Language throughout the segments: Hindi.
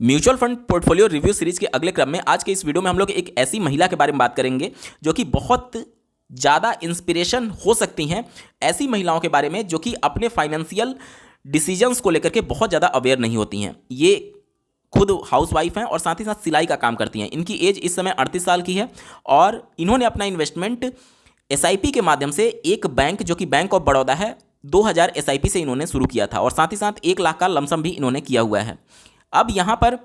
Mutual fund portfolio review series के अगले क्रम में आज के इस वीडियो में हम लोग एक ऐसी महिला के बारे में बात करेंगे जो कि बहुत ज़्यादा इंस्पिरेशन हो सकती हैं ऐसी महिलाओं के बारे में जो कि अपने फाइनेंशियल डिसीजंस को लेकर के बहुत ज़्यादा अवेयर नहीं होती हैं। ये खुद हाउसवाइफ हैं और साथ ही साथ सिलाई का काम करती हैं। इनकी एज इस समय 38 साल की है और इन्होंने अपना इन्वेस्टमेंट एसआईपी के माध्यम से एक बैंक जो कि बैंक ऑफ बड़ौदा है 2000 एसआईपी से इन्होंने शुरू किया था और साथ ही साथ 1 लाख का लमसम भी इन्होंने किया हुआ है। अब यहाँ पर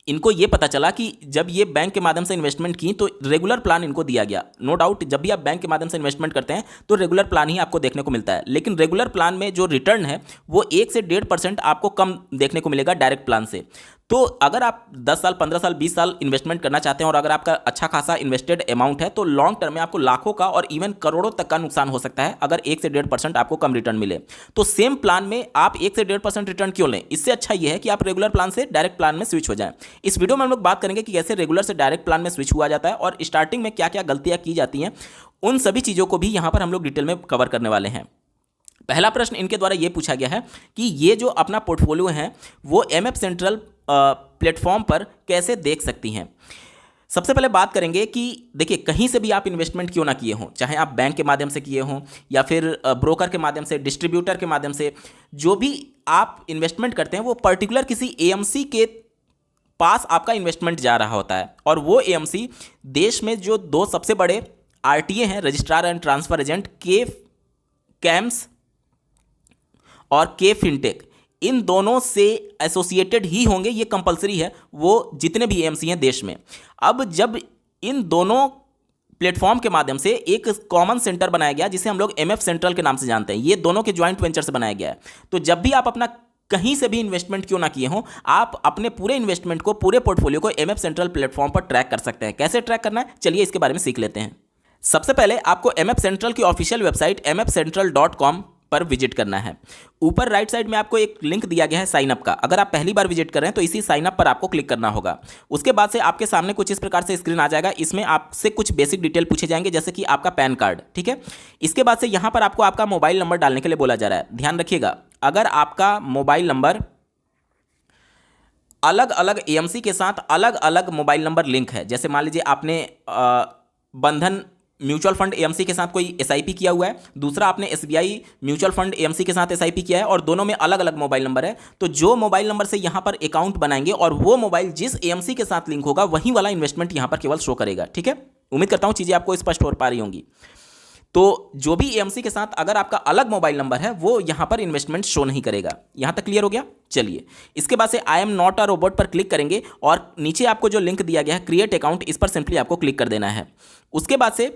इनको ये पता चला कि जब ये बैंक के माध्यम से इन्वेस्टमेंट की तो रेगुलर प्लान इनको दिया गया। नो डाउट जब भी आप बैंक के माध्यम से इन्वेस्टमेंट करते हैं तो रेगुलर प्लान ही आपको देखने को मिलता है, लेकिन रेगुलर प्लान में जो रिटर्न है वो 1 से 1.5% आपको कम देखने को मिलेगा डायरेक्ट प्लान से। तो अगर आप 10 साल 15 साल 20 साल इन्वेस्टमेंट करना चाहते हैं और अगर आपका अच्छा खासा इन्वेस्टेड अमाउंट है तो लॉन्ग टर्म में आपको लाखों का और इवन करोड़ों तक का नुकसान हो सकता है अगर 1 से 1.5% आपको कम रिटर्न मिले। तो सेम प्लान में आप 1 से 1.5% रिटर्न क्यों लें? इससे अच्छा ये है कि आप रेगुलर प्लान से डायरेक्ट प्लान में स्विच हो जाएं। इस वीडियो में हम लोग बात करेंगे कि कैसे रेगुलर से डायरेक्ट प्लान में स्विच हुआ जाता है और स्टार्टिंग में क्या क्या गलतियां की जाती हैं, उन सभी चीज़ों को भी यहाँ पर हम लोग डिटेल में कवर करने वाले हैं। पहला प्रश्न इनके द्वारा ये पूछा गया है कि ये जो अपना पोर्टफोलियो है वो एमएफ सेंट्रल प्लेटफॉर्म पर कैसे देख सकती हैं। सबसे पहले बात करेंगे कि देखिए कहीं से भी आप इन्वेस्टमेंट क्यों ना किए हों, चाहे आप बैंक के माध्यम से किए हों या फिर ब्रोकर के माध्यम से, डिस्ट्रीब्यूटर के माध्यम से, जो भी आप इन्वेस्टमेंट करते हैं वो पर्टिकुलर किसी एएमसी के पास आपका इन्वेस्टमेंट जा रहा होता है और वो एएमसी देश में जो 2 सबसे बड़े आरटीए हैं, रजिस्ट्रार एंड ट्रांसफर एजेंट, के कैम्स और के फिनटेक, इन दोनों से एसोसिएटेड ही होंगे। ये कंपलसरी है वो जितने भी एएमसी हैं देश में। अब जब इन दोनों प्लेटफॉर्म के माध्यम से एक कॉमन सेंटर बनाया गया जिसे हम लोग एमएफ सेंट्रल के नाम से जानते हैं, ये दोनों के ज्वाइंट वेंचर से बनाया गया है। तो जब भी आप अपना कहीं से भी इन्वेस्टमेंट क्यों ना किए हों, आप अपने पूरे इन्वेस्टमेंट को, पूरे पोर्टफोलियो को एमएफ सेंट्रल प्लेटफॉर्म पर ट्रैक कर सकते हैं। कैसे ट्रैक करना है, चलिए इसके बारे में सीख लेते हैं। सबसे पहले आपको एमएफ सेंट्रल की ऑफिशियल वेबसाइट mfcentral.com पर विजिट करना है। ऊपर राइट साइड में आपको एक लिंक दिया गया है साइन अप का। अगर आप पहली बार विजिट कर रहे हैं तो इसी साइन अप पर आपको क्लिक करना होगा। उसके बाद से आपके सामने कुछ इस प्रकार से स्क्रीन आ जाएगा। इसमें आपसे कुछ बेसिक डिटेल पूछे जाएंगे जैसे कि आपका पैन कार्ड, ठीक है। इसके बाद से यहाँ पर आपको आपका मोबाइल नंबर डालने के लिए बोला जा रहा है। ध्यान रखिएगा, अगर आपका मोबाइल नंबर अलग अलग एएमसी के साथ अलग अलग मोबाइल नंबर लिंक है, जैसे मान लीजिए आपने बंधन म्यूचुअल फंड एएमसी के साथ कोई एसआईपी किया हुआ है, दूसरा आपने एसबीआई म्यूचुअल फंड एएमसी के साथ एसआईपी किया है और दोनों में अलग अलग मोबाइल नंबर है, तो जो मोबाइल नंबर से यहाँ पर अकाउंट बनाएंगे और वो मोबाइल जिस एएमसी के साथ लिंक होगा वही वाला इन्वेस्टमेंट यहाँ पर केवल शो करेगा, ठीक है। उम्मीद करता हूँ चीज़ें आपको स्पष्ट हो पा रही होंगी। तो जो भी एएमसी के साथ अगर आपका अलग मोबाइल नंबर है वो यहाँ पर इन्वेस्टमेंट शो नहीं करेगा। यहाँ तक क्लियर हो गया? चलिए इसके बाद से I am not a robot पर क्लिक करेंगे और नीचे आपको जो लिंक दिया गया है क्रिएट अकाउंट, इस पर सिंपली आपको क्लिक कर देना है। उसके बाद से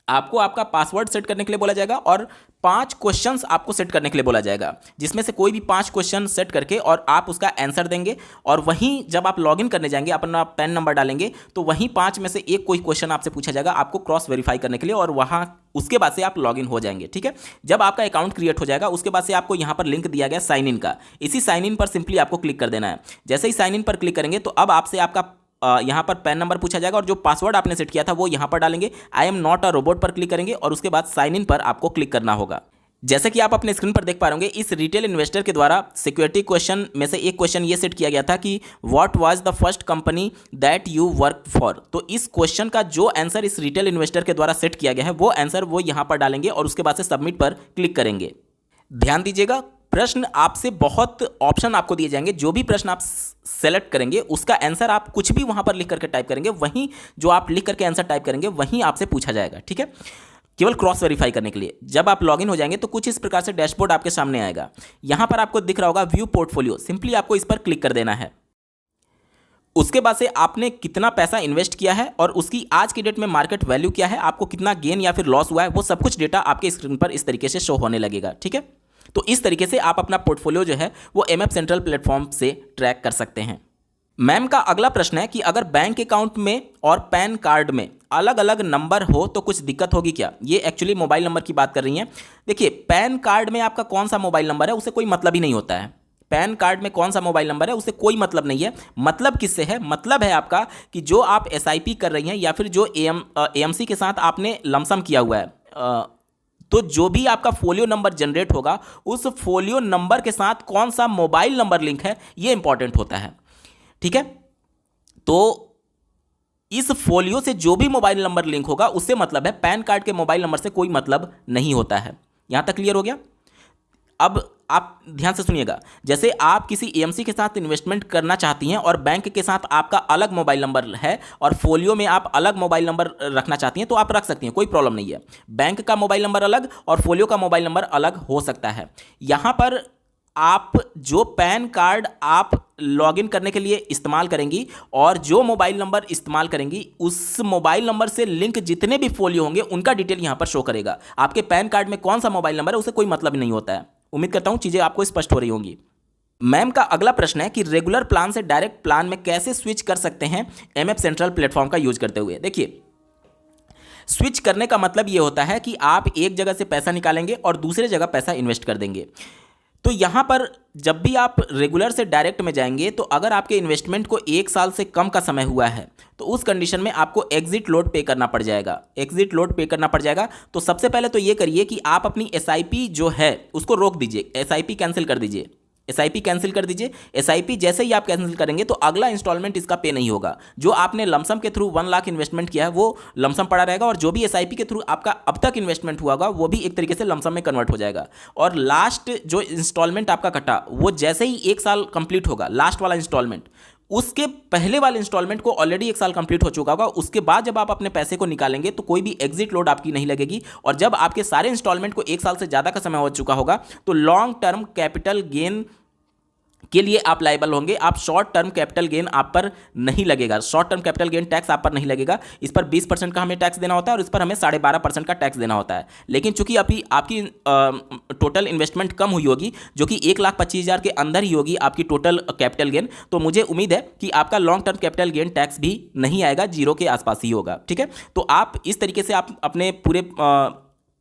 आपको आपका पासवर्ड सेट करने के लिए बोला जाएगा और 5 क्वेश्चंस आपको सेट करने के लिए बोला जाएगा, जिसमें से कोई भी 5 क्वेश्चन सेट करके और आप उसका आंसर देंगे और वहीं जब आप लॉगिन करने जाएंगे अपना पैन नंबर डालेंगे तो वहीं 5 में से एक कोई क्वेश्चन आपसे पूछा जाएगा आपको क्रॉस वेरीफाई करने के लिए और वहाँ उसके बाद से आप लॉगिन हो जाएंगे, ठीक है। जब आपका अकाउंट क्रिएट हो जाएगा उसके बाद से आपको यहाँ पर लिंक दिया गया साइन इन का, इसी साइन इन पर सिंपली आपको क्लिक कर देना है। जैसे ही साइन इन पर क्लिक करेंगे तो अब आपसे आपका यहाँ पर पैन नंबर पूछा जाएगा और जो पासवर्ड आपने सेट किया था वो यहाँ पर डालेंगे। I am not a robot पर क्लिक करेंगे और उसके बाद साइन इन पर आपको क्लिक करना होगा। जैसे कि आप अपने स्क्रीन पर देख पा रहे होंगे, इस रिटेल इन्वेस्टर के द्वारा सिक्योरिटी क्वेश्चन में से एक क्वेश्चन ये सेट किया गया था कि what was the first company that you work for. तो इस क्वेश्चन का जो आंसर इस रिटेल इन्वेस्टर के द्वारा सेट किया गया है वो आंसर वो यहाँ पर डालेंगे और उसके बाद से सबमिट पर क्लिक करेंगे। ध्यान दीजिएगा, प्रश्न आपसे बहुत ऑप्शन आपको दिए जाएंगे, जो भी प्रश्न आप सेलेक्ट करेंगे उसका आंसर आप कुछ भी वहां पर लिख करके टाइप करेंगे, वहीं जो आप लिख करके आंसर टाइप करेंगे वहीं आपसे पूछा जाएगा, ठीक है, केवल क्रॉस वेरीफाई करने के लिए। जब आप लॉगिन हो जाएंगे तो कुछ इस प्रकार से डैशबोर्ड आपके सामने आएगा। यहां पर आपको दिख रहा होगा व्यू पोर्टफोलियो, सिंपली आपको इस पर क्लिक कर देना है। उसके बाद से आपने कितना पैसा इन्वेस्ट किया है और उसकी आज की डेट में मार्केट वैल्यू क्या है, आपको कितना गेन या फिर लॉस हुआ है, वो सब कुछ डेटा आपके स्क्रीन पर इस तरीके से शो होने लगेगा, ठीक है। तो इस तरीके से आप अपना पोर्टफोलियो जो है वो एमएफ सेंट्रल प्लेटफॉर्म से ट्रैक कर सकते हैं। मैम का अगला प्रश्न है कि अगर बैंक अकाउंट में और पैन कार्ड में अलग अलग नंबर हो तो कुछ दिक्कत होगी क्या? ये एक्चुअली मोबाइल नंबर की बात कर रही हैं। देखिए पैन कार्ड में आपका कौन सा मोबाइल नंबर है उसे कोई मतलब ही नहीं होता है। पैन कार्ड में कौन सा मोबाइल नंबर है उसे कोई मतलब नहीं है। मतलब किससे है? मतलब है आपका कि जो आप एसआईपी कर रही हैं या फिर जो एएमसी के साथ आपने लमसम किया हुआ है, तो जो भी आपका फोलियो नंबर जनरेट होगा उस फोलियो नंबर के साथ कौन सा मोबाइल नंबर लिंक है ये इंपॉर्टेंट होता है। ठीक है। तो इस फोलियो से जो भी मोबाइल नंबर लिंक होगा उससे मतलब है, पैन कार्ड के मोबाइल नंबर से कोई मतलब नहीं होता है। यहां तक क्लियर हो गया। अब आप ध्यान से सुनिएगा, जैसे आप किसी एएमसी के साथ इन्वेस्टमेंट करना चाहती हैं और बैंक के साथ आपका अलग मोबाइल नंबर है और फोलियो में आप अलग मोबाइल नंबर रखना चाहती हैं तो आप रख सकती हैं, कोई प्रॉब्लम नहीं है। बैंक का मोबाइल नंबर अलग और फोलियो का मोबाइल नंबर अलग हो सकता है। यहां पर आप जो पैन कार्ड आप लॉगिन करने के लिए इस्तेमाल करेंगी और जो मोबाइल नंबर इस्तेमाल करेंगी उस मोबाइल नंबर से लिंक जितने भी फोलियो होंगे उनका डिटेल यहां पर शो करेगा। आपके पैन कार्ड में कौन सा मोबाइल नंबर है उसे कोई मतलब नहीं होता है। उम्मीद करता हूं चीजें आपको स्पष्ट हो रही होंगी। मैम का अगला प्रश्न है कि रेगुलर प्लान से डायरेक्ट प्लान में कैसे स्विच कर सकते हैं एमएफ सेंट्रल प्लेटफॉर्म का यूज करते हुए। देखिए, स्विच करने का मतलब यह होता है कि आप एक जगह से पैसा निकालेंगे और दूसरे जगह पैसा इन्वेस्ट कर देंगे। तो यहां पर जब भी आप रेगुलर से डायरेक्ट में जाएंगे तो अगर आपके इन्वेस्टमेंट को 1 साल से कम का समय हुआ है तो उस कंडीशन में आपको एग्जिट लोड पे करना पड़ जाएगा। एग्जिट लोड पे करना पड़ जाएगा। तो सबसे पहले तो ये करिए कि आप अपनी एसआईपी जो है उसको रोक दीजिए, एसआईपी कैंसिल कर दीजिए। एसआईपी कैंसिल कर दीजिए। एसआईपी जैसे ही आप कैंसिल करेंगे तो अगला इंस्टॉलमेंट इसका पे नहीं होगा। जो आपने लमसम के थ्रू 1 लाख इन्वेस्टमेंट किया है वो लमसम पड़ा रहेगा और जो भी एसआईपी के थ्रू आपका अब तक इन्वेस्टमेंट हुआ होगा वो भी एक तरीके से लमसम में कन्वर्ट हो जाएगा। और लास्ट जो इंस्टॉलमेंट आपका कटा वो जैसे ही 1 साल कंप्लीट होगा, लास्ट वाला इंस्टॉलमेंट, उसके पहले वाले इंस्टॉलमेंट को ऑलरेडी 1 साल कंप्लीट हो चुका होगा। उसके बाद जब आप अपने पैसे को निकालेंगे तो कोई भी एग्जिट लोड आपकी नहीं लगेगी। और जब आपके सारे इंस्टॉलमेंट को 1 साल से ज़्यादा का समय हो चुका होगा तो लॉन्ग टर्म कैपिटल गेन के लिए आप लायबल होंगे। आप शॉर्ट टर्म कैपिटल गेन आप पर नहीं लगेगा, short term capital gain tax आप पर नहीं लगेगा। इस पर 20% का हमें टैक्स देना होता है और इस पर हमें 12.5% का टैक्स देना होता है। लेकिन चूंकि अभी आपकी टोटल इन्वेस्टमेंट कम हुई होगी जो कि 1,25,000 के अंदर ही होगी आपकी टोटल कैपिटल गेन, तो मुझे उम्मीद है कि आपका long term capital gain tax भी नहीं आएगा, जीरो के आसपास ही होगा। ठीक है, तो आप इस तरीके से आप अपने पूरे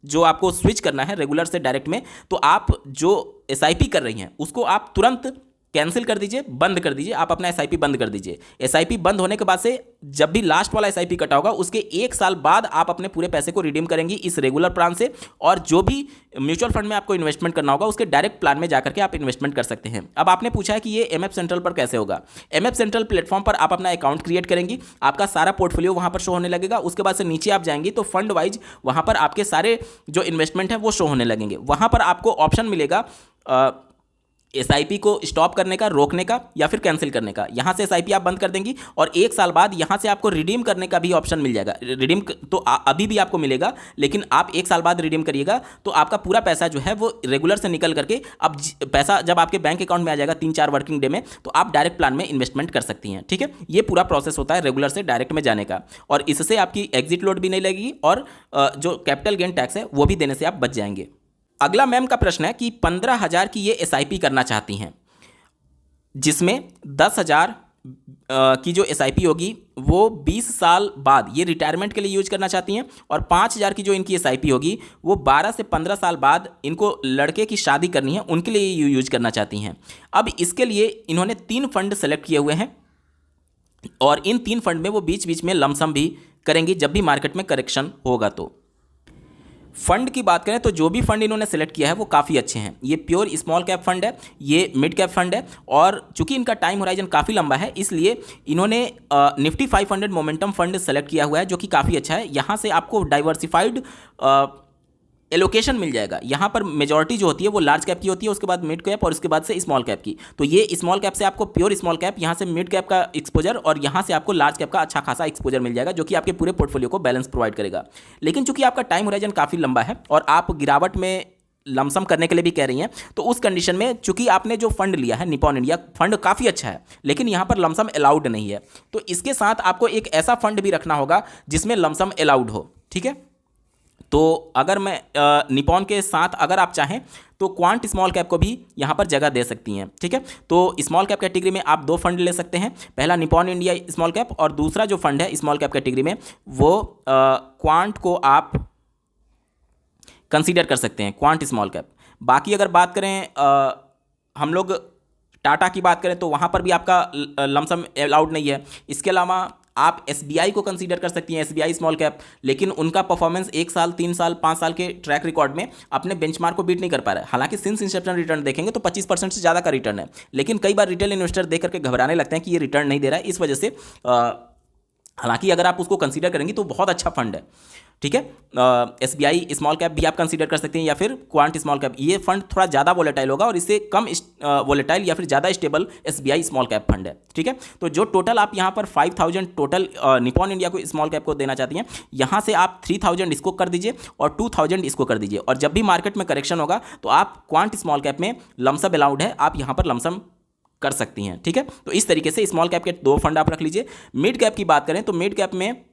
जो आपको स्विच करना है रेगुलर से डायरेक्ट में, तो आप जो एसआईपी कर रही हैं उसको आप तुरंत कैंसिल कर दीजिए, बंद कर दीजिए। आप अपना एसआईपी बंद कर दीजिए। एसआईपी बंद होने के बाद से जब भी लास्ट वाला एसआईपी कटा होगा उसके 1 साल बाद आप अपने पूरे पैसे को रिडीम करेंगी इस रेगुलर प्लान से। और जो भी म्यूचुअल फंड में आपको इन्वेस्टमेंट करना होगा उसके डायरेक्ट प्लान में जाकर के आप इन्वेस्टमेंट कर सकते हैं। अब आपने पूछा है कि ये एमएफ सेंट्रल पर कैसे होगा। एमएफ सेंट्रल प्लेटफॉर्म पर आप अपना अकाउंट क्रिएट करेंगी, आपका सारा पोर्टफोलियो वहां पर शो होने लगेगा। उसके बाद से नीचे आप जाएंगी तो फंड वाइज वहां पर आपके सारे जो इन्वेस्टमेंट है वो शो होने लगेंगे। वहां पर आपको ऑप्शन मिलेगा एसआईपी को स्टॉप करने का, रोकने का या फिर कैंसिल करने का। यहां से एसआईपी आप बंद कर देंगी और 1 साल बाद यहां से आपको रिडीम करने का भी ऑप्शन मिल जाएगा। रिडीम तो अभी भी आपको मिलेगा, लेकिन आप 1 साल बाद रिडीम करिएगा तो आपका पूरा पैसा जो है वो रेगुलर से निकल करके अब पैसा जब आपके बैंक अकाउंट में आ जाएगा 3-4 वर्किंग डे में, तो आप डायरेक्ट प्लान में इन्वेस्टमेंट कर सकती हैं। ठीक है, ये पूरा प्रोसेस होता है रेगुलर से डायरेक्ट में जाने का और इससे आपकी एग्जिट लोड भी नहीं लगेगी और जो कैपिटल गेन टैक्स है वो भी देने से आप बच जाएंगे। अगला मैम का प्रश्न है कि 15,000 की ये एसआईपी करना चाहती हैं जिसमें 10,000 की जो एसआईपी होगी वो 20 साल बाद ये रिटायरमेंट के लिए यूज करना चाहती हैं और 5,000 की जो इनकी एसआईपी होगी वो 12 से 15 साल बाद इनको लड़के की शादी करनी है उनके लिए यूज करना चाहती हैं। अब इसके लिए इन्होंने 3 फंड सेलेक्ट किए हुए हैं और इन 3 फंड में वो बीच बीच में लमसम भी करेंगी जब भी मार्केट में करेक्शन होगा। तो फंड की बात करें तो जो भी फंड इन्होंने सेलेक्ट किया है वो काफ़ी अच्छे हैं। ये प्योर स्मॉल कैप फंड है, ये मिड कैप फंड है और चूंकि इनका टाइम होराइजन काफ़ी लंबा है इसलिए इन्होंने निफ्टी 500 मोमेंटम फंड सेलेक्ट किया हुआ है जो कि काफ़ी अच्छा है। यहाँ से आपको डाइवर्सिफाइड एलोकेशन मिल जाएगा। यहाँ पर मेजॉरिटी जो होती है वो लार्ज कैप की होती है, उसके बाद मिड कैप और उसके बाद से स्मॉल कैप की। तो ये स्मॉल कैप से आपको प्योर स्मॉल कैप, यहाँ से मिड कैप का एक्सपोजर और यहाँ से आपको लार्ज कैप का अच्छा खासा एक्सपोजर मिल जाएगा जो कि आपके पूरे पोर्टफोलियो को बैलेंस प्रोवाइड करेगा। लेकिन चूंकि आपका टाइम होराइजन काफ़ी लंबा है और आप गिरावट में लमसम करने के लिए भी कह रही हैं, तो उस कंडीशन में चूंकि आपने जो फंड लिया है निपॉन इंडिया फंड काफ़ी अच्छा है लेकिन यहाँ पर लमसम अलाउड नहीं है, तो इसके साथ आपको एक ऐसा फंड भी रखना होगा जिसमें लमसम अलाउड हो। ठीक है, तो अगर मैं निपॉन के साथ अगर आप चाहें तो क्वांट स्मॉल कैप को भी यहाँ पर जगह दे सकती हैं। ठीक है, तो स्मॉल कैप कैटेगरी में आप 2 फंड ले सकते हैं, पहला निपॉन इंडिया स्मॉल कैप और दूसरा जो फंड है स्मॉल कैप कैटेगरी में वो क्वांट को आप कंसीडर कर सकते हैं, क्वांट स्मॉल कैप। बाकी अगर बात करें हम लोग टाटा की बात करें तो वहाँ पर भी आपका लमसम अलाउड नहीं है। इसके अलावा आप एसबीआई को कंसीडर कर सकती हैं, एसबीआई स्मॉल कैप, लेकिन उनका परफॉर्मेंस 1 साल 3 साल 5 साल के ट्रैक रिकॉर्ड में अपने बेंचमार्क को बीट नहीं कर पा रहा है। हालांकि सिंस इंसेप्शन रिटर्न देखेंगे तो 25% से ज़्यादा का रिटर्न है, लेकिन कई बार रिटेल इन्वेस्टर देख करके घबराने लगते हैं कि ये रिटर्न नहीं दे रहा है। इस वजह से हालांकि अगर आप उसको कंसीडर करेंगे तो बहुत अच्छा फंड है, ठीक है। एसबीआई स्मॉल कैप भी आप कंसीडर कर सकते हैं या फिर क्वांट स्मॉल कैप। ये फंड थोड़ा ज़्यादा वोलेटाइल होगा और इससे कम वोलेटाइल या फिर ज़्यादा stable SBI small cap fund है, ठीक है। तो जो टोटल आप यहाँ पर 5000 टोटल निपॉन इंडिया को स्मॉल कैप को देना चाहती हैं, यहाँ से आप 3000 इसको कर दीजिए और 2000 इसको कर दीजिए, और जब भी मार्केट में करेक्शन होगा तो आप क्वांट स्मॉल कैप में लमसम अलाउड है, आप यहाँ पर लमसम कर सकती हैं, ठीक है। तो इस तरीके से स्मॉल कैप के 2 फंड आप रख लीजिए। मिड कैप की बात करें तो मिड कैप में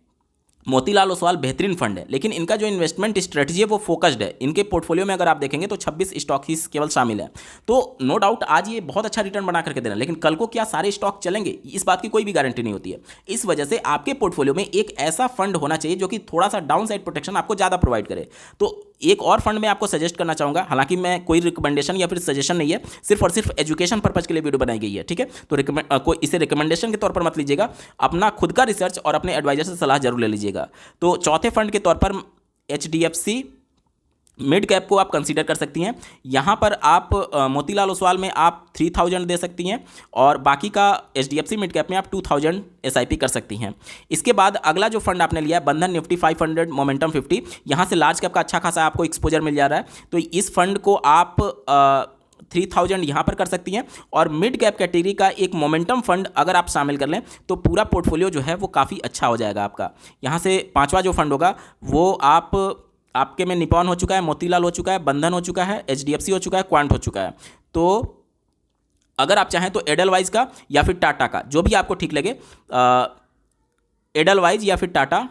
मोतीलाल ओसवाल बेहतरीन फंड है, लेकिन इनका जो इन्वेस्टमेंट स्ट्रेटजी है वो फोकस्ड है। इनके पोर्टफोलियो में अगर आप देखेंगे तो 26 स्टॉक ही केवल शामिल है। तो नो डाउट आज ये बहुत अच्छा रिटर्न बना करके दे रहा है, लेकिन कल को क्या सारे स्टॉक चलेंगे, इस बात की कोई भी गारंटी नहीं होती है। इस वजह से आपके पोर्टफोलियो में एक ऐसा फंड होना चाहिए जो कि थोड़ा सा डाउन साइड प्रोटेक्शन आपको ज़्यादा प्रोवाइड करे। तो एक और फंड मैं आपको सजेस्ट करना चाहूँगा, हालांकि मैं कोई रिकमेंडेशन या फिर सजेशन नहीं है, सिर्फ और सिर्फ एजुकेशन पर्पज के लिए वीडियो बनाई गई है, ठीक है। तो इसे रिकमेंडेशन के तौर पर मत लीजिएगा, अपना खुद का रिसर्च और अपने एडवाइजर से सलाह जरूर ले लीजिएगा। तो चौथे फंड के तौर पर एचडीएफसी मिड कैप को आप कंसीडर कर सकती हैं। यहाँ पर आप मोतीलाल ओसवाल में आप 3000 दे सकती हैं और बाकी का एचडीएफसी मिड कैप में आप 2000 एसआईपी कर सकती हैं। इसके बाद अगला जो फंड आपने लिया है बंधन निफ्टी 500 मोमेंटम 50, यहाँ से लार्ज कैप का अच्छा खासा आपको एक्सपोजर मिल जा रहा है। तो इस फंड को आप 3000 यहाँ पर कर सकती हैं, और मिड कैप कैटेगरी का एक मोमेंटम फंड अगर आप शामिल कर लें तो पूरा पोर्टफोलियो जो है वो काफ़ी अच्छा हो जाएगा आपका। यहाँ से 5वां जो फंड होगा वो आपके में निपॉन हो चुका है, मोतीलाल हो चुका है, बंधन हो चुका है, एचडीएफसी हो चुका है, क्वांट हो चुका है। तो अगर आप चाहें तो एडलवाइज का या फिर टाटा का, जो भी आपको ठीक लगे, एडलवाइज या फिर Tata,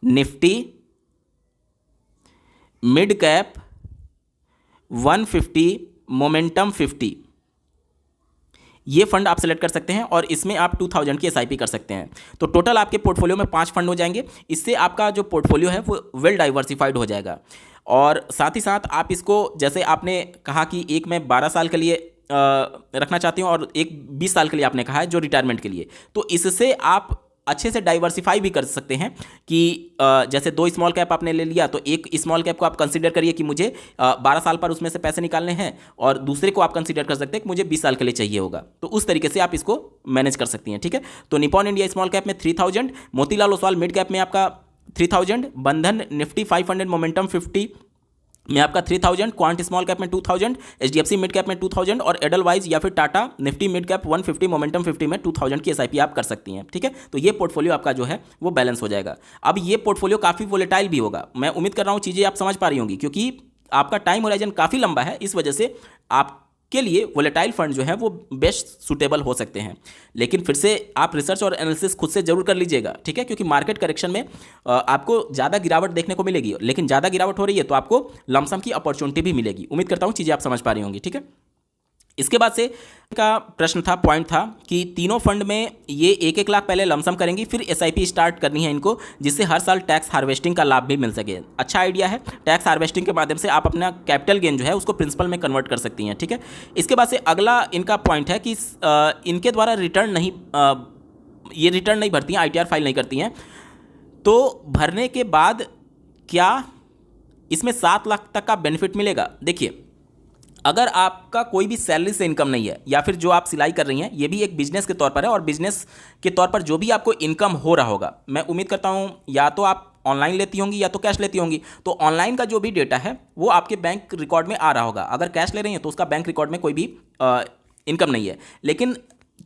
Nifty mid cap 150 momentum 50, ये फंड आप सेलेक्ट कर सकते हैं और इसमें आप 2000 की एसआईपी कर सकते हैं। तो टोटल आपके पोर्टफोलियो में 5 फंड हो जाएंगे। इससे आपका जो पोर्टफोलियो है वो वेल डाइवर्सिफाइड हो जाएगा। और साथ ही साथ आप इसको, जैसे आपने कहा कि एक मैं 12 साल के लिए रखना चाहती हूँ और एक 20 साल के लिए आपने कहा है जो रिटायरमेंट के लिए, तो इससे आप अच्छे से डाइवर्सिफाई भी कर सकते हैं कि जैसे 2 स्मॉल कैप आपने ले लिया तो एक स्मॉल कैप को आप कंसीडर करिए कि मुझे 12 साल पर उसमें से पैसे निकालने हैं, और दूसरे को आप कंसीडर कर सकते हैं कि मुझे 20 साल के लिए चाहिए होगा। तो उस तरीके से आप इसको मैनेज कर सकती हैं, ठीक है। तो निपॉन इंडिया स्मॉल कैप में 3000, मोतीलाल ओसवाल मिड कैप में आपका 3000, बंधन निफ्टी 500 मोमेंटम 50 में आपका 3000, क्वांट स्मॉल कैप में 2000, एचडीएफसी मिड कैप में 2000 और एडलवाइज या फिर Tata Nifty mid cap 150 momentum 50 में 2000 की एसआईपी आप कर सकती हैं, ठीक है। तो ये पोर्टफोलियो आपका जो है वो बैलेंस हो जाएगा। अब ये पोर्टफोलियो काफ़ी वोलेटाइल भी होगा, मैं उम्मीद कर रहा हूँ चीज़ें आप समझ पा रही होंगी, क्योंकि आपका टाइम होराइजन काफ़ी लंबा है। इस वजह से आप के लिए वोलेटाइल फंड जो है वो बेस्ट सूटेबल हो सकते हैं, लेकिन फिर से आप रिसर्च और एनालिसिस खुद से जरूर कर लीजिएगा, ठीक है। क्योंकि मार्केट करेक्शन में आपको ज़्यादा गिरावट देखने को मिलेगी, लेकिन ज़्यादा गिरावट हो रही है तो आपको लमसम की अपॉर्चुनिटी भी मिलेगी। उम्मीद करता हूँ चीज़ें आप समझ पा रही होंगी, ठीक है। इसके बाद से का प्रश्न था, पॉइंट था कि तीनों फंड में ये 1-1 लाख पहले लमसम करेंगी, फिर एसआईपी स्टार्ट करनी है इनको, जिससे हर साल टैक्स हार्वेस्टिंग का लाभ भी मिल सके। अच्छा आइडिया है। टैक्स हार्वेस्टिंग के माध्यम से आप अपना कैपिटल गेन जो है उसको प्रिंसिपल में कन्वर्ट कर सकती हैं, ठीक है। इसके बाद से अगला इनका पॉइंट है कि इनके द्वारा रिटर्न नहीं, ये रिटर्न नहीं भरती हैं, आईटीआर फाइल नहीं करती हैं। तो भरने के बाद क्या इसमें 7 लाख तक का बेनिफिट मिलेगा? देखिए, अगर आपका कोई भी सैलरी से इनकम नहीं है, या फिर जो आप सिलाई कर रही हैं ये भी एक बिजनेस के तौर पर है, और बिजनेस के तौर पर जो भी आपको इनकम हो रहा होगा, मैं उम्मीद करता हूं या तो आप ऑनलाइन लेती होंगी या तो कैश लेती होंगी, तो ऑनलाइन का जो भी डेटा है वो आपके बैंक रिकॉर्ड में आ रहा होगा। अगर कैश ले रही हैं तो उसका बैंक रिकॉर्ड में कोई भी इनकम नहीं है, लेकिन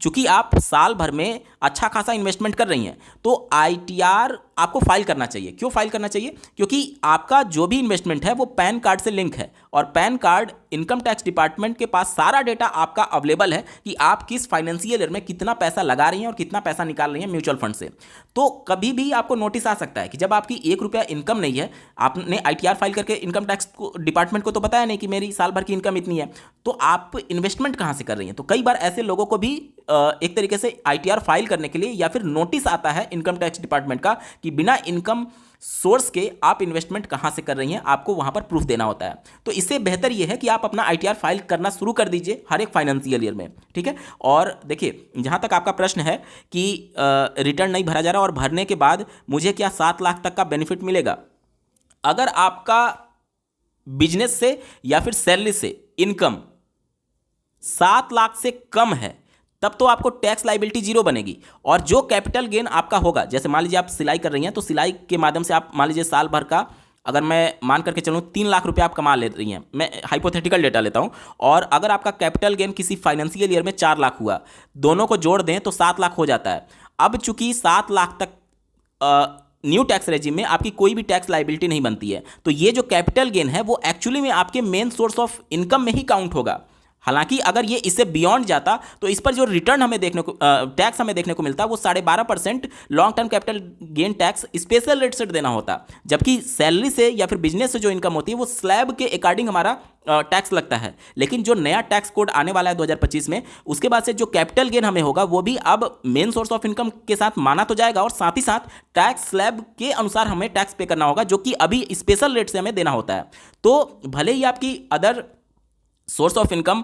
चूंकि आप साल भर में अच्छा खासा इन्वेस्टमेंट कर रही हैं तो आईटीआर आपको फाइल करना चाहिए। क्यों फाइल करना चाहिए? क्योंकि आपका जो भी इन्वेस्टमेंट है वो पैन कार्ड से लिंक है, और pan card income tax department के पास सारा डेटा आपका अवेलेबल है कि आप किस फाइनेंशियल ईयर में कितना पैसा लगा रही हैं और कितना पैसा निकाल रही हैं म्यूचुअल फंड से। तो कभी भी आपको नोटिस आ सकता है कि जब आपकी 1 रुपया इनकम नहीं है, आपने आईटीआर फाइल करके इनकम टैक्स डिपार्टमेंट को तो बताया नहीं कि मेरी साल भर की इनकम इतनी है, तो आप इन्वेस्टमेंट कहाँ से कर रही हैं। तो कई बार ऐसे लोगों को भी एक तरीके से आईटीआर फाइल करने के लिए या फिर नोटिस आता है इनकम टैक्स डिपार्टमेंट का कि बिना इनकम सोर्स के आप इन्वेस्टमेंट कहाँ से कर रही हैं आपको वहाँ पर प्रूफ देना होता है। तो इससे बेहतर ये है कि आप अपना ITR फाइल करना शुरू कर दीजिए हर एक फाइनेंशियल ईयर में, ठीक है। और देखिए, जहाँ तक आपका प्रश्न है कि रिटर्न नहीं भरा जा रहा और भरने के बाद मुझे क्या 7 लाख तक का बेनिफिट मिलेगा, अगर आपका बिजनेस से या फिर सैलरी से इनकम 7 लाख से कम है तब तो आपको टैक्स लाइबिलिटी जीरो बनेगी। और जो कैपिटल गेन आपका होगा, जैसे मान लीजिए आप सिलाई कर रही हैं तो सिलाई के माध्यम से आप मान लीजिए साल भर का, अगर मैं मान करके चलूँ 3 लाख रुपए आप कमा ले रही हैं, मैं हाइपोथेटिकल डेटा लेता हूं, और अगर आपका कैपिटल गेन किसी फाइनेंशियल ईयर में 4 लाख हुआ, दोनों को जोड़ दें तो 7 लाख हो जाता है। अब चूंकि 7 लाख तक न्यू टैक्स रेजिम में आपकी कोई भी टैक्स लाइबिलिटी नहीं बनती है, तो ये जो कैपिटल गेन है वो एक्चुअली में आपके मेन सोर्स ऑफ इनकम में ही काउंट होगा। हालांकि अगर ये इससे बियॉन्ड जाता तो इस पर जो रिटर्न हमें देखने को टैक्स हमें देखने को मिलता वो 12.5% long term capital gain tax special rate से देना होता, जबकि सैलरी से या फिर बिजनेस से जो इनकम होती है वो स्लैब के अकॉर्डिंग हमारा टैक्स लगता है। लेकिन जो नया टैक्स कोड आने वाला है 2025 में, उसके बाद से जो कैपिटल गेन हमें होगा वो भी अब मेन सोर्स ऑफ इनकम के साथ माना तो जाएगा, और साथ ही साथ टैक्स स्लैब के अनुसार हमें टैक्स पे करना होगा, जो कि अभी स्पेशल रेट से हमें देना होता है। तो भले ही आपकी अदर सोर्स ऑफ इनकम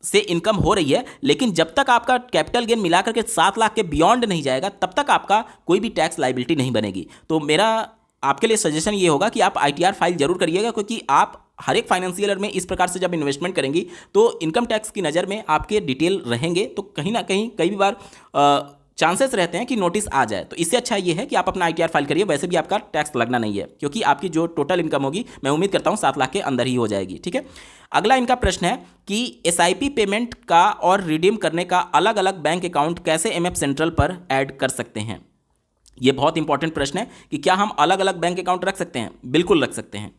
से इनकम हो रही है, लेकिन जब तक आपका कैपिटल गेन मिलाकर के 7 लाख के बियॉन्ड नहीं जाएगा तब तक आपका कोई भी टैक्स लाइबिलिटी नहीं बनेगी। तो मेरा आपके लिए सजेशन ये होगा कि आप ITR फाइल जरूर करिएगा, क्योंकि आप हर एक फाइनेंशियल ईयर में इस प्रकार से जब इन्वेस्टमेंट करेंगी तो इनकम टैक्स की नज़र में आपके डिटेल रहेंगे, तो कहीं ना कहीं कई बार चांसेस रहते हैं कि नोटिस आ जाए। तो इससे अच्छा ये है कि आप अपना ITR फाइल करिए, वैसे भी आपका टैक्स लगना नहीं है, क्योंकि आपकी जो टोटल इनकम होगी मैं उम्मीद करता हूँ 7 लाख के अंदर ही हो जाएगी, ठीक है। अगला इनका प्रश्न है कि SIP पेमेंट का और रिडीम करने का अलग अलग बैंक अकाउंट कैसे MF सेंट्रल पर ऐड कर सकते हैं। ये बहुत इंपॉर्टेंट प्रश्न है कि क्या हम अलग अलग बैंक अकाउंट रख सकते हैं। बिल्कुल रख सकते हैं।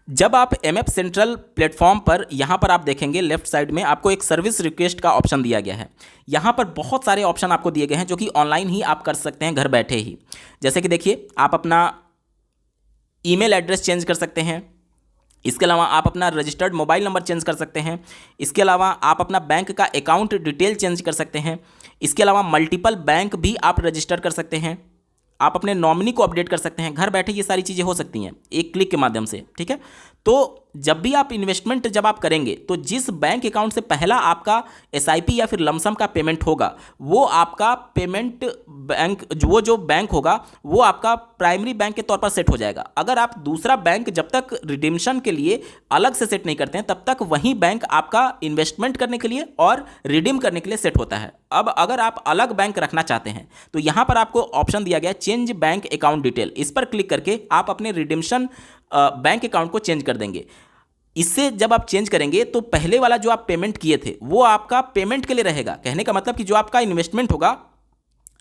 जब आप MF सेंट्रल प्लेटफॉर्म पर यहाँ पर आप देखेंगे लेफ्ट साइड में आपको एक सर्विस रिक्वेस्ट का ऑप्शन दिया गया है। यहाँ पर बहुत सारे ऑप्शन आपको दिए गए हैं जो कि ऑनलाइन ही आप कर सकते हैं घर बैठे ही। जैसे कि देखिए, आप अपना ईमेल एड्रेस चेंज कर सकते हैं, इसके अलावा आप अपना रजिस्टर्ड मोबाइल नंबर चेंज कर सकते हैं, इसके अलावा आप अपना बैंक का अकाउंट डिटेल चेंज कर सकते हैं, इसके अलावा मल्टीपल बैंक भी आप रजिस्टर कर सकते हैं, आप अपने नॉमिनी को अपडेट कर सकते हैं। घर बैठे ये सारी चीज़ें हो सकती हैं एक क्लिक के माध्यम से, ठीक है। तो जब भी आप इन्वेस्टमेंट जब आप करेंगे तो जिस बैंक अकाउंट से पहला आपका SIP या फिर लमसम का पेमेंट होगा वो आपका पेमेंट बैंक, जो बैंक होगा वो आपका प्राइमरी बैंक के तौर पर सेट हो जाएगा। अगर आप दूसरा बैंक जब तक रिडीम्शन के लिए अलग से सेट नहीं करते हैं तब तक वही बैंक आपका इन्वेस्टमेंट करने के लिए और रिडीम करने के लिए सेट होता है। अब अगर आप अलग बैंक रखना चाहते हैं तो यहाँ पर आपको ऑप्शन दिया गया है चेंज बैंक अकाउंट डिटेल। इस पर क्लिक करके आप अपने रिडीम्शन बैंक अकाउंट को चेंज कर देंगे। इससे जब आप चेंज करेंगे तो पहले वाला जो आप पेमेंट किए थे वो आपका पेमेंट के लिए रहेगा। कहने का मतलब कि जो आपका इन्वेस्टमेंट होगा,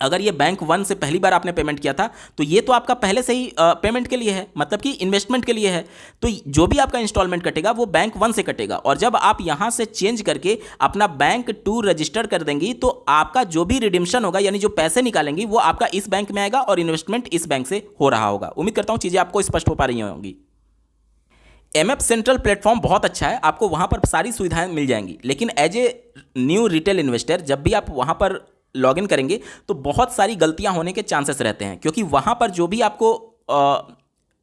अगर ये बैंक 1 से पहली बार आपने पेमेंट किया था तो ये तो आपका पहले से ही पेमेंट के लिए है, मतलब कि इन्वेस्टमेंट के लिए है। तो जो भी आपका इंस्टॉलमेंट कटेगा वो बैंक 1 से कटेगा, और जब आप यहाँ से चेंज करके अपना बैंक 2 रजिस्टर कर देंगी तो आपका जो भी रिडीम्शन होगा, यानी जो पैसे निकालेंगी, वो आपका इस बैंक में आएगा और इन्वेस्टमेंट इस बैंक से हो रहा होगा। उम्मीद करता हूँ चीज़ें आपको स्पष्ट हो पा रही होंगी। MF सेंट्रल प्लेटफॉर्म बहुत अच्छा है, आपको वहाँ पर सारी सुविधाएं मिल जाएंगी, लेकिन as a new retail investor जब भी आप वहाँ पर लॉगिन करेंगे तो बहुत सारी गलतियां होने के चांसेस रहते हैं, क्योंकि वहाँ पर जो भी आपको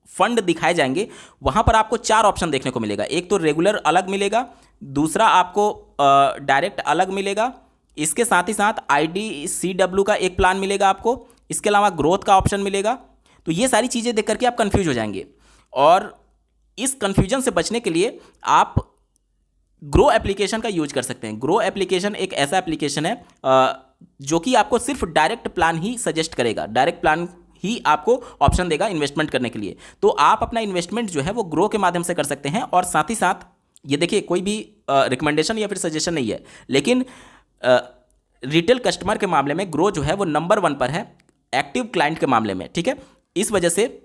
फंड दिखाए जाएंगे वहाँ पर आपको 4 ऑप्शन देखने को मिलेगा। एक तो रेगुलर अलग मिलेगा, दूसरा आपको डायरेक्ट अलग मिलेगा, इसके साथ ही साथ IDCW का एक प्लान मिलेगा आपको, इसके अलावा ग्रोथ का ऑप्शन मिलेगा। तो ये सारी चीज़ें देख करके आप कन्फ्यूज हो जाएंगे, और इस कन्फ्यूजन से बचने के लिए आप ग्रो एप्लीकेशन का यूज कर सकते हैं। ग्रो एप्लीकेशन एक ऐसा एप्लीकेशन है जो कि आपको सिर्फ डायरेक्ट प्लान ही सजेस्ट करेगा, डायरेक्ट प्लान ही आपको ऑप्शन देगा इन्वेस्टमेंट करने के लिए। तो आप अपना इन्वेस्टमेंट जो है वो ग्रो के माध्यम से कर सकते हैं। और साथ ही साथ ये देखिए, कोई भी रिकमेंडेशन या फिर सजेशन नहीं है, लेकिन रिटेल कस्टमर के मामले में ग्रो जो है वो नंबर 1 पर है एक्टिव क्लाइंट के मामले में, ठीक है। इस वजह से,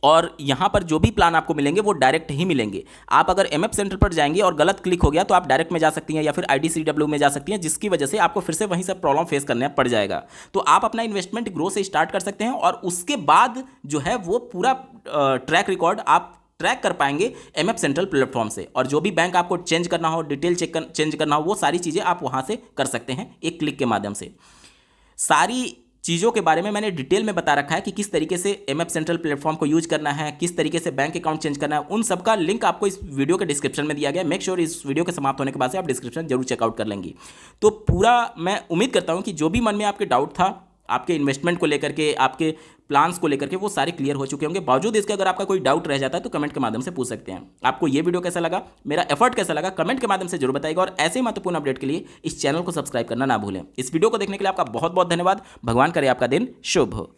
और यहाँ पर जो भी प्लान आपको मिलेंगे वो डायरेक्ट ही मिलेंगे। आप अगर MF सेंटर पर जाएंगे और गलत क्लिक हो गया तो आप डायरेक्ट में जा सकती हैं या फिर IDCW में जा सकती हैं, जिसकी वजह से आपको फिर से वहीं से प्रॉब्लम फेस करना पड़ जाएगा। तो आप अपना इन्वेस्टमेंट ग्रो से स्टार्ट कर सकते हैं, और उसके बाद जो है वो पूरा ट्रैक रिकॉर्ड आप ट्रैक कर पाएंगे MF सेंट्रल प्लेटफॉर्म से। और जो भी बैंक आपको चेंज करना हो, डिटेल चेंज करना हो, वो सारी चीज़ें आप वहाँ से कर सकते हैं एक क्लिक के माध्यम से। सारी चीज़ों के बारे में मैंने डिटेल में बता रखा है कि किस तरीके से एमएफ सेंट्रल प्लेटफॉर्म को यूज करना है, किस तरीके से बैंक अकाउंट चेंज करना है, उन सब का लिंक आपको इस वीडियो के डिस्क्रिप्शन में दिया गया है। मेक श्योर इस वीडियो के समाप्त होने के बाद से आप डिस्क्रिप्शन जरूर चेकआउट कर लेंगे। तो पूरा मैं उम्मीद करता हूँ कि जो भी मन में आपके डाउट था आपके इन्वेस्टमेंट को लेकर के, आपके प्लान्स को लेकर के, वो सारे क्लियर हो चुके होंगे। बावजूद इसके अगर आपका कोई डाउट रह जाता है तो कमेंट के माध्यम से पूछ सकते हैं। आपको ये वीडियो कैसा लगा, मेरा एफर्ट कैसा लगा, कमेंट के माध्यम से जरूर बताइएगा। और ऐसे ही महत्वपूर्ण अपडेट के लिए इस चैनल को सब्सक्राइब करना ना भूलें। इस वीडियो को देखने के लिए आपका बहुत बहुत धन्यवाद। भगवान करे आपका दिन शुभ हो।